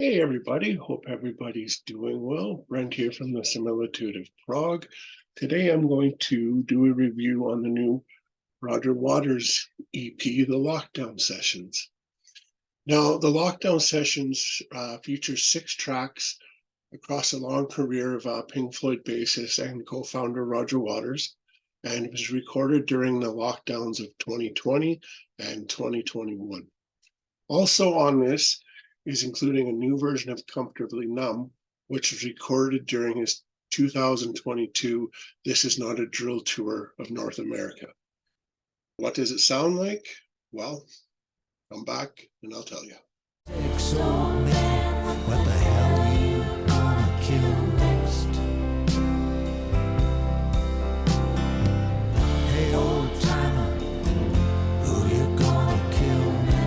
Hey everybody, hope everybody's doing well. Brent here from the Similitude of Prague. Today I'm going to do a review on the new Roger Waters EP, The Lockdown Sessions. Now, the Lockdown Sessions feature 6 tracks across a long career of Pink Floyd bassist and co-founder Roger Waters, and it was recorded during the lockdowns of 2020 and 2021. Also on this is including a new version of Comfortably Numb, which was recorded during his 2022 This Is Not a Drill tour of North America. What does it sound like? Well, come back and I'll tell you. What the hell you gonna kill next? Hey old timer, who you gonna kill next?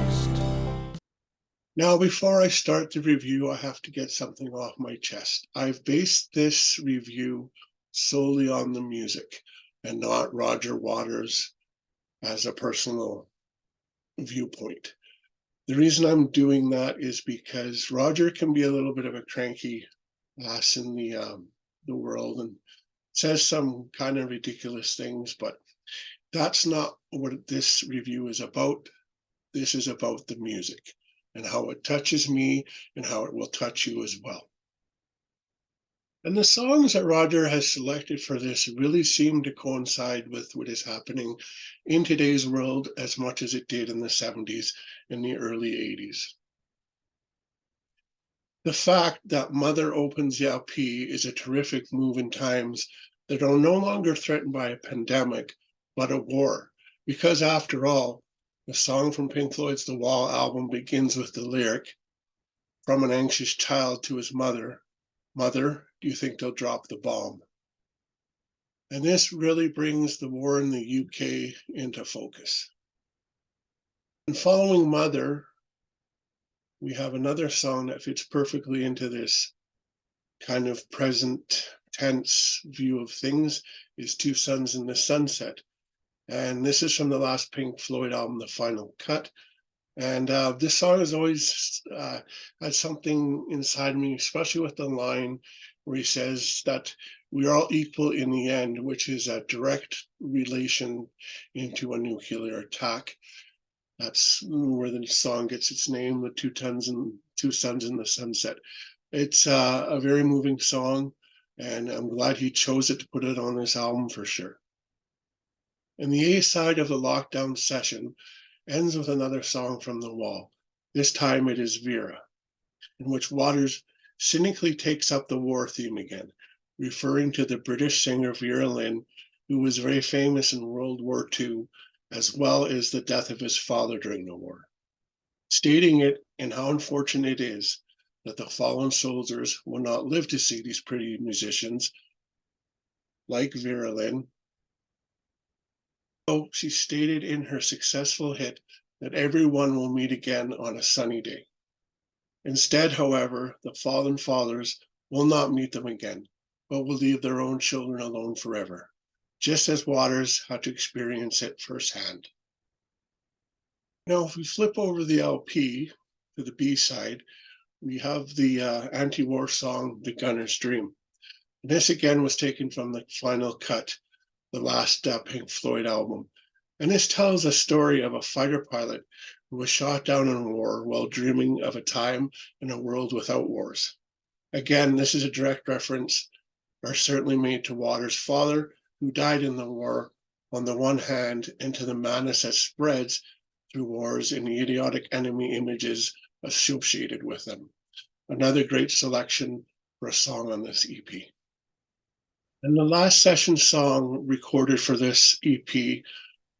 Now, before I start the review, I have to get something off my chest. I've based this review solely on the music and not Roger Waters as a personal viewpoint. The reason I'm doing that is because Roger can be a little bit of a cranky ass in the world and says some kind of ridiculous things, but that's not what this review is about. This is about the music and how it touches me and how it will touch you as well. And the songs that Roger has selected for this really seem to coincide with what is happening in today's world as much as it did in the 70s and the early 80s. The fact that Mother opens the LP is a terrific move in times that are no longer threatened by a pandemic, but a war. Because after all, the song from Pink Floyd's The Wall album begins with the lyric, "From an anxious child to his mother, Mother, do you think they'll drop the bomb?" And this really brings the war in the UK into focus. And following Mother, we have another song that fits perfectly into this kind of present tense view of things, is Two Suns in the Sunset. And this is from the last Pink Floyd album, The Final Cut. And this song has always had something inside me, especially with the line where he says that we are all equal in the end, which is a direct relation into a nuclear attack. That's where the song gets its name, the Two Suns in the Sunset. It's a very moving song, and I'm glad he chose it to put it on this album for sure. And the A side of the Lockdown Session ends with another song from The Wall. This time it is Vera, in which Waters cynically takes up the war theme again, referring to the British singer Vera Lynn, who was very famous in World War II, as well as the death of his father during the war, stating it and how unfortunate it is that the fallen soldiers will not live to see these pretty musicians like Vera Lynn. So she stated in her successful hit that everyone will meet again on a sunny day. Instead, however, the fallen fathers will not meet them again, but will leave their own children alone forever, just as Waters had to experience it firsthand. Now, if we flip over the LP to the B side, we have the anti-war song, The Gunner's Dream. And this again was taken from the Final Cut, the last Pink Floyd album. And this tells a story of a fighter pilot who was shot down in war while dreaming of a time in a world without wars. Again, this is a direct reference, or certainly made to Waters' father, who died in the war on the one hand, and to the madness that spreads through wars and the idiotic enemy images associated with them. Another great selection for a song on this EP. And the last session song recorded for this EP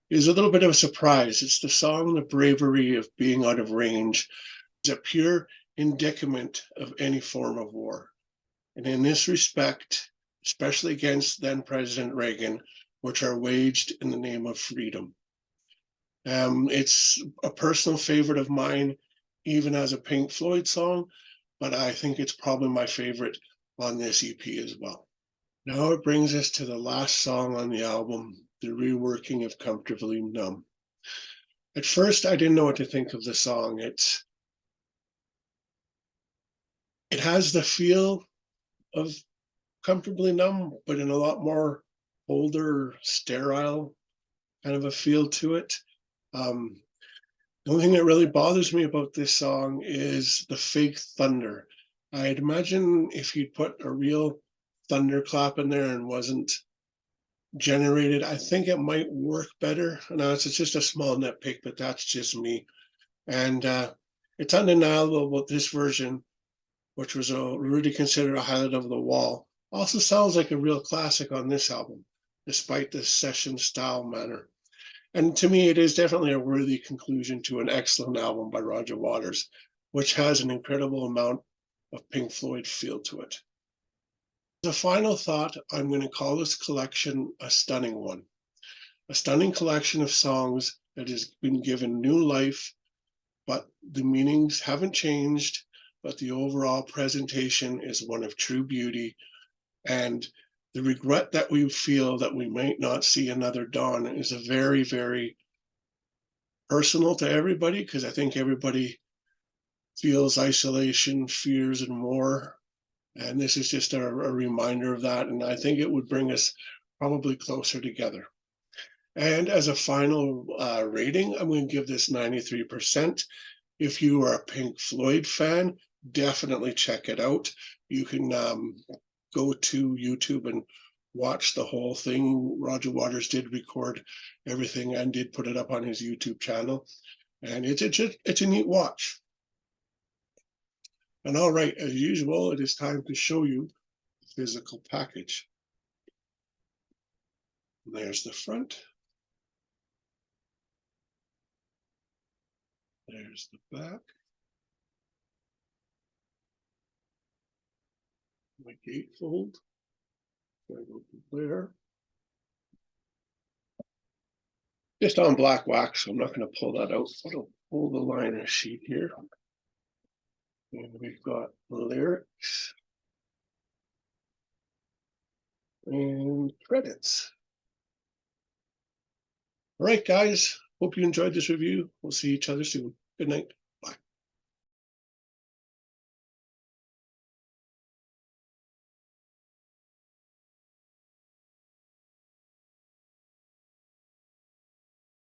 is a little bit of a surprise. It's the song, The Bravery of Being Out of Range. It's a pure indictment of any form of war. And in this respect, especially against then President Reagan, which are waged in the name of freedom. It's a personal favorite of mine, even as a Pink Floyd song, but I think it's probably my favorite on this EP as well. Now it brings us to the last song on the album, the reworking of Comfortably Numb. At first, I didn't know what to think of the song. It's It has the feel of Comfortably Numb, but in a lot more older, sterile kind of a feel to it. Um, the only thing that really bothers me about this song is the fake thunder. I'd imagine if you'd put a real thunderclap in there and wasn't generated, I think it might work better. Now, it's just a small nitpick, but that's just me. And it's undeniable about this version, which was really considered a highlight of the wall. Also sounds like a real classic on this album, despite the session style manner. And to me, it is definitely a worthy conclusion to an excellent album by Roger Waters, which has an incredible amount of Pink Floyd feel to it. As a final thought, I'm going to call this collection a stunning one. A stunning collection of songs that has been given new life, but the meanings haven't changed, but the overall presentation is one of true beauty. And the regret that we feel that we might not see another dawn is a very, very personal to everybody, because I think everybody feels isolation, fears, and more. And this is just a reminder of that. And I think it would bring us probably closer together. And as a final rating, I'm going to give this 93%. If you are a Pink Floyd fan, definitely check it out. You can go to YouTube and watch the whole thing. Roger Waters did record everything and did put it up on his YouTube channel. And it's a neat watch. And all right, as usual, it is time to show you the physical package. And there's the front. There's the back. My gatefold. I go to there. Just on black wax, so I'm not going to pull that out. I'll pull the liner sheet here. And we've got lyrics and credits. All right, guys. Hope you enjoyed this review. We'll see each other soon. Good night.